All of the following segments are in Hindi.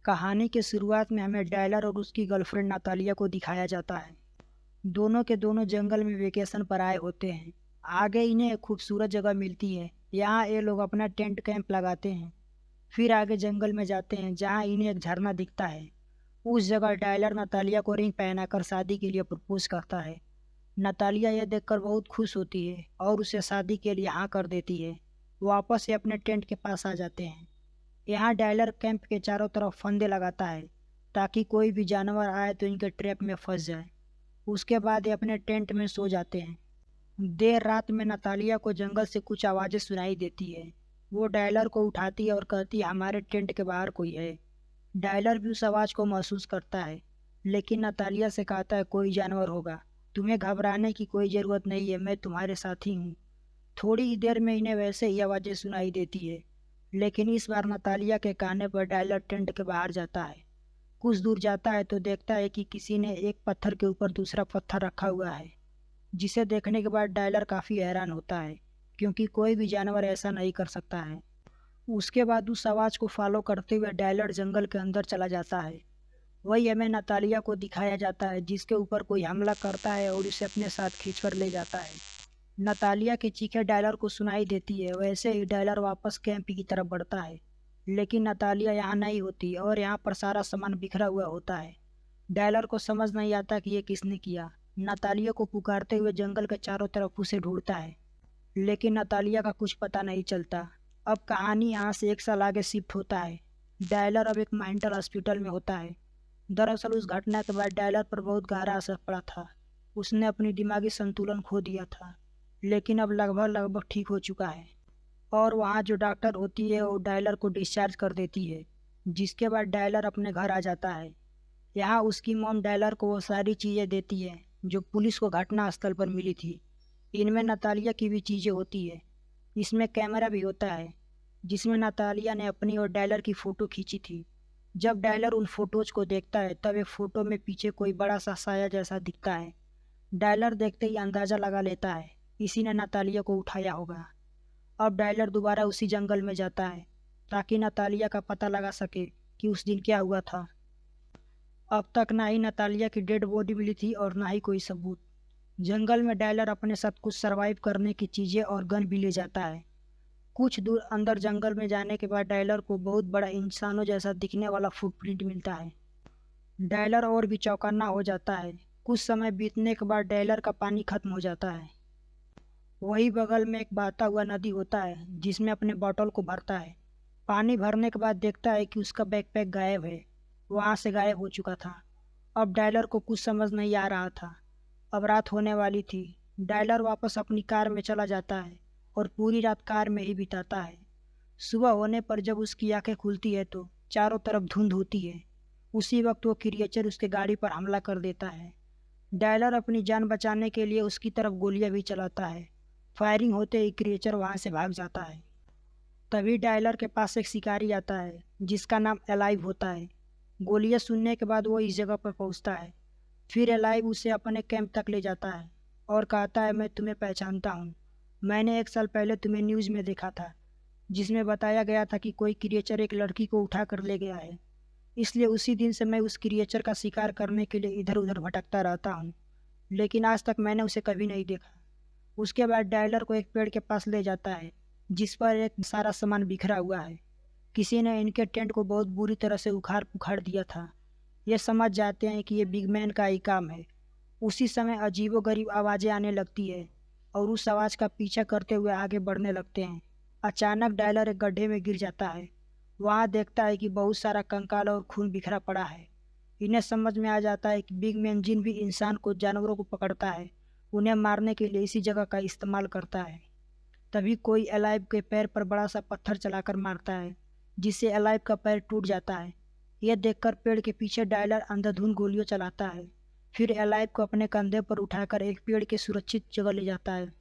कहानी के शुरुआत में हमें डायलर और उसकी गर्लफ्रेंड नातालिया को दिखाया जाता है। दोनों के दोनों जंगल में वेकेशन पर आए होते हैं। आगे इन्हें एक खूबसूरत जगह मिलती है। यहाँ ये लोग अपना टेंट कैंप लगाते हैं। फिर आगे जंगल में जाते हैं जहाँ इन्हें एक झरना दिखता है। उस जगह डायलर नतालिया को रिंग पहनाकर शादी के लिए प्रपोज करता है। नतालिया यह देखकर बहुत खुश होती है और उसे शादी के लिए हाँ कर देती है। वापस से अपने टेंट के पास आ जाते हैं। यहाँ डायलर कैंप के चारों तरफ फंदे लगाता है ताकि कोई भी जानवर आए तो इनके ट्रैप में फंस जाए। उसके बाद ये अपने टेंट में सो जाते हैं। देर रात में नतालिया को जंगल से कुछ आवाज़ें सुनाई देती है। वो डायलर को उठाती है और कहती है हमारे टेंट के बाहर कोई है। डायलर भी उस आवाज़ को महसूस करता है, लेकिन नतालिया से कहता है कोई जानवर होगा, तुम्हें घबराने की कोई ज़रूरत नहीं है, मैं तुम्हारे साथ ही हूँ। थोड़ी ही देर में इन्हें वैसे ही आवाज़ें सुनाई देती है, लेकिन इस बार नतालिया के कहने पर डायलर टेंट के बाहर जाता है। कुछ दूर जाता है तो देखता है कि किसी ने एक पत्थर के ऊपर दूसरा पत्थर रखा हुआ है, जिसे देखने के बाद डायलर काफ़ी हैरान होता है, क्योंकि कोई भी जानवर ऐसा नहीं कर सकता है। उसके बाद उस आवाज़ को फॉलो करते हुए डायलर जंगल के अंदर चला जाता है। वही हमें नतालिया को दिखाया जाता है, जिसके ऊपर कोई हमला करता है और उसे अपने साथ खींचकर ले जाता है। नतालिया की चीखें डायलर को सुनाई देती है। वैसे ही डायलर वापस कैंप की तरफ बढ़ता है, लेकिन नतालिया यहाँ नहीं होती और यहाँ पर सारा सामान बिखरा हुआ होता है। डायलर को समझ नहीं आता कि ये किसने किया। नतालिया को पुकारते हुए जंगल के चारों तरफ उसे ढूंढता है, लेकिन नतालिया का कुछ पता नहीं चलता। अब कहानी यहाँ से 1 साल आगे शिफ्ट होता है। डायलर अब एक मेंटल हॉस्पिटल में होता है। दरअसल उस घटना के बाद डायलर पर बहुत गहरा असर पड़ा था। उसने अपनी दिमागी संतुलन खो दिया था, लेकिन अब लगभग लगभग ठीक हो चुका है। और वहाँ जो डॉक्टर होती है वो डायलर को डिस्चार्ज कर देती है, जिसके बाद डायलर अपने घर आ जाता है। यहाँ उसकी मॉम डायलर को वो सारी चीज़ें देती है जो पुलिस को घटना स्थल पर मिली थी। इनमें नतालिया की भी चीज़ें होती है। इसमें कैमरा भी होता है, जिसमें नतालिया ने अपनी और डायलर की फ़ोटो खींची थी। जब डायलर उन फोटोज को देखता है तब एक फ़ोटो में पीछे कोई बड़ा सा साया जैसा दिखता है। डायलर देखते ही अंदाज़ा लगा लेता है इसी ने नतालिया को उठाया होगा। अब डायलर दोबारा उसी जंगल में जाता है ताकि नतालिया का पता लगा सके कि उस दिन क्या हुआ था। अब तक ना ही नतालिया की डेड बॉडी मिली थी और ना ही कोई सबूत। जंगल में डायलर अपने साथ कुछ सरवाइव करने की चीज़ें और गन भी ले जाता है। कुछ दूर अंदर जंगल में जाने के बाद डायलर को बहुत बड़ा इंसानों जैसा दिखने वाला फुटप्रिंट मिलता है। डायलर और भी चौकन्ना हो जाता है। कुछ समय बीतने के बाद डायलर का पानी खत्म हो जाता है। वही बगल में एक बहता हुआ नदी होता है, जिसमें अपने बॉटल को भरता है। पानी भरने के बाद देखता है कि उसका बैकपैक गायब है, वहाँ से गायब हो चुका था। अब डायलर को कुछ समझ नहीं आ रहा था। अब रात होने वाली थी। डायलर वापस अपनी कार में चला जाता है और पूरी रात कार में ही बिताता है। सुबह होने पर जब उसकी आंखें खुलती है तो चारों तरफ धुंध होती है। उसी वक्त वो क्रिएचर उसके गाड़ी पर हमला कर देता है। डायलर अपनी जान बचाने के लिए उसकी तरफ गोलियां भी चलाता है। फायरिंग होते ही क्रिएचर वहां से भाग जाता है। तभी डायलर के पास एक शिकारी आता है जिसका नाम एलाइव होता है। गोलियां सुनने के बाद वो इस जगह पर पहुंचता है। फिर एलाइव उसे अपने कैंप तक ले जाता है और कहता है मैं तुम्हें पहचानता हूँ। मैंने 1 साल पहले तुम्हें न्यूज़ में देखा था, जिसमें बताया गया था कि कोई क्रिएचर एक लड़की को उठा कर ले गया है। इसलिए उसी दिन से मैं उस क्रिएचर का शिकार करने के लिए इधर उधर भटकता रहता हूँ, लेकिन आज तक मैंने उसे कभी नहीं देखा। उसके बाद डायलर को एक पेड़ के पास ले जाता है, जिस पर एक सारा सामान बिखरा हुआ है। किसी ने इनके टेंट को बहुत बुरी तरह से उखाड़ पुखाड़ दिया था। ये समझ जाते हैं कि ये बिग मैन का ही काम है। उसी समय अजीबोगरीब आवाज़ें आने लगती है और उस आवाज़ का पीछा करते हुए आगे बढ़ने लगते हैं। अचानक डायलर एक गड्ढे में गिर जाता है। वहाँ देखता है कि बहुत सारा कंकाल और खून बिखरा पड़ा है। इन्हें समझ में आ जाता है कि बिग मैन जिन भी इंसान को जानवरों को पकड़ता है उन्हें मारने के लिए इसी जगह का इस्तेमाल करता है। तभी कोई एलाइव के पैर पर बड़ा सा पत्थर चलाकर मारता है, जिससे एलाइव का पैर टूट जाता है। यह देखकर पेड़ के पीछे डायलर अंधाधुंध गोलियां चलाता है। फिर एलाइव को अपने कंधे पर उठाकर एक पेड़ के सुरक्षित जगह ले जाता है।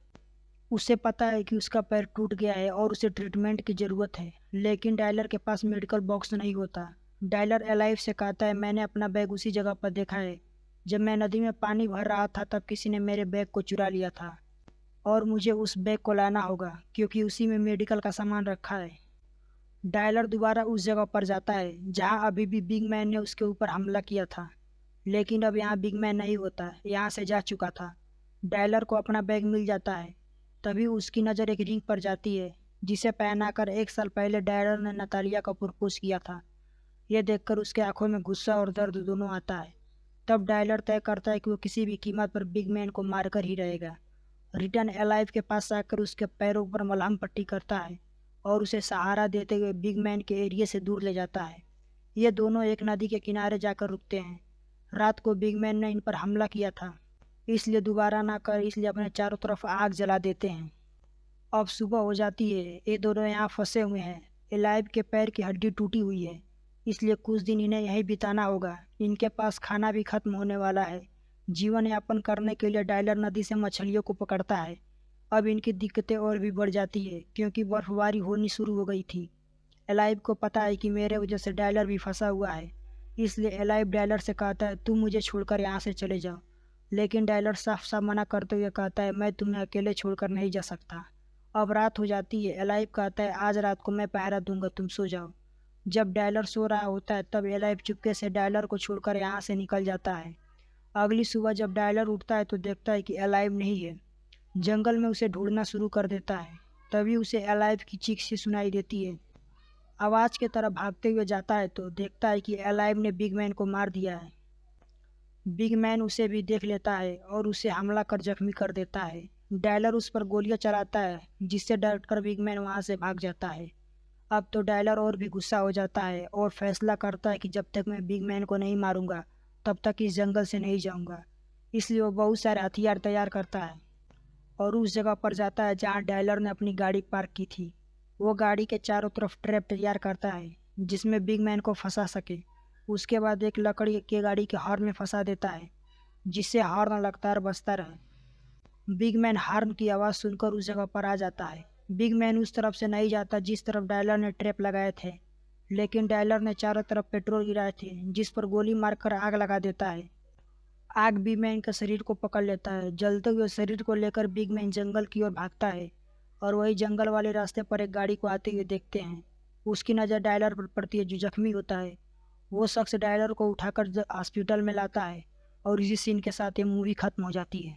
उसे पता है कि उसका पैर टूट गया है और उसे ट्रीटमेंट की ज़रूरत है, लेकिन डायलर के पास मेडिकल बॉक्स नहीं होता। डायलर एलाइव से कहता है मैंने अपना बैग उसी जगह पर देखा है। जब मैं नदी में पानी भर रहा था तब किसी ने मेरे बैग को चुरा लिया था और मुझे उस बैग को लाना होगा क्योंकि उसी में मेडिकल का सामान रखा है। डायलर दोबारा उस जगह पर जाता है जहां अभी भी बिग मैन ने उसके ऊपर हमला किया था, लेकिन अब यहाँ बिग मैन नहीं होता, यहाँ से जा चुका था। डायलर को अपना बैग मिल जाता है। तभी उसकी नज़र एक रिंग पर जाती है जिसे पहनाकर 1 साल पहले डायलर ने नतालिया को प्रपोज किया था। यह देखकर उसके आंखों में गुस्सा और दर्द दोनों आता है। तब डायलर तय करता है कि वो किसी भी कीमत पर बिग मैन को मारकर ही रहेगा। रिटर्न एलाइव के पास आकर उसके पैरों पर मलहम पट्टी करता है और उसे सहारा देते हुए बिग मैन के एरिया से दूर ले जाता है। ये दोनों एक नदी के किनारे जाकर रुकते हैं। रात को बिग मैन ने इन पर हमला किया था, इसलिए दोबारा ना कर इसलिए अपने चारों तरफ आग जला देते हैं। अब सुबह हो जाती है। ये दोनों यहाँ फंसे हुए हैं। एलाइव के पैर की हड्डी टूटी हुई है, इसलिए कुछ दिन इन्हें यहीं बिताना होगा। इनके पास खाना भी खत्म होने वाला है। जीवन यापन करने के लिए डायलर नदी से मछलियों को पकड़ता है। अब इनकी दिक्कतें और भी बढ़ जाती है क्योंकि बर्फबारी होनी शुरू हो गई थी। एलाइव को पता है कि मेरे वजह से डायलर भी फंसा हुआ है, इसलिए एलाइव डायलर से कहता है तुम मुझे छोड़कर यहाँ से चले जाओ। लेकिन डायलर साफ साफ मना करते हुए कहता है मैं तुम्हें अकेले छोड़कर नहीं जा सकता। अब रात हो जाती है। एलाइव कहता है आज रात को मैं पहरा दूंगा, तुम सो जाओ। जब डायलर सो रहा होता है तब एलाइव चुपके से डायलर को छोड़कर यहाँ से निकल जाता है। अगली सुबह जब डायलर उठता है तो देखता है कि एलाइव नहीं है। जंगल में उसे ढूंढना शुरू कर देता है। तभी उसे एलाइव की चीख सी सुनाई देती है। आवाज़ की तरफ भागते हुए जाता है तो देखता है कि एलाइव ने बिग मैन को मार दिया है। बिग मैन उसे भी देख लेता है और उसे हमला कर जख्मी कर देता है। डायलर उस पर गोलियां चलाता है जिससे डरकर बिग मैन वहां से भाग जाता है। अब तो डायलर और भी गुस्सा हो जाता है और फैसला करता है कि जब तक मैं बिग मैन को नहीं मारूंगा तब तक इस जंगल से नहीं जाऊंगा। इसलिए वो बहुत सारे हथियार तैयार करता है और उस जगह पर जाता है जहाँ डायलर ने अपनी गाड़ी पार्क की थी। वो गाड़ी के चारों तरफ ट्रैप तैयार करता है जिसमें बिग मैन को फंसा सके। उसके बाद एक लकड़ी के गाड़ी के हॉर्न में फंसा देता है जिससे हॉर्न लगातार बजता रहे। बिग मैन हॉर्न की आवाज़ सुनकर उस जगह पर आ जाता है। बिग मैन उस तरफ से नहीं जाता जिस तरफ डायलर ने ट्रैप लगाए थे, लेकिन डायलर ने चारों तरफ पेट्रोल गिराए थे जिस पर गोली मारकर आग लगा देता है। आग बिग मैन के शरीर को पकड़ लेता है। जलते हुए शरीर को लेकर बिग मैन जंगल की ओर भागता है और वही जंगल वाले रास्ते पर एक गाड़ी को आते हुए देखते हैं। उसकी नज़र डायलर पर पड़ती है जो जख्मी होता है। वो शख्स डायलर को उठाकर हॉस्पिटल में लाता है और इसी सीन के साथ ये मूवी खत्म हो जाती है।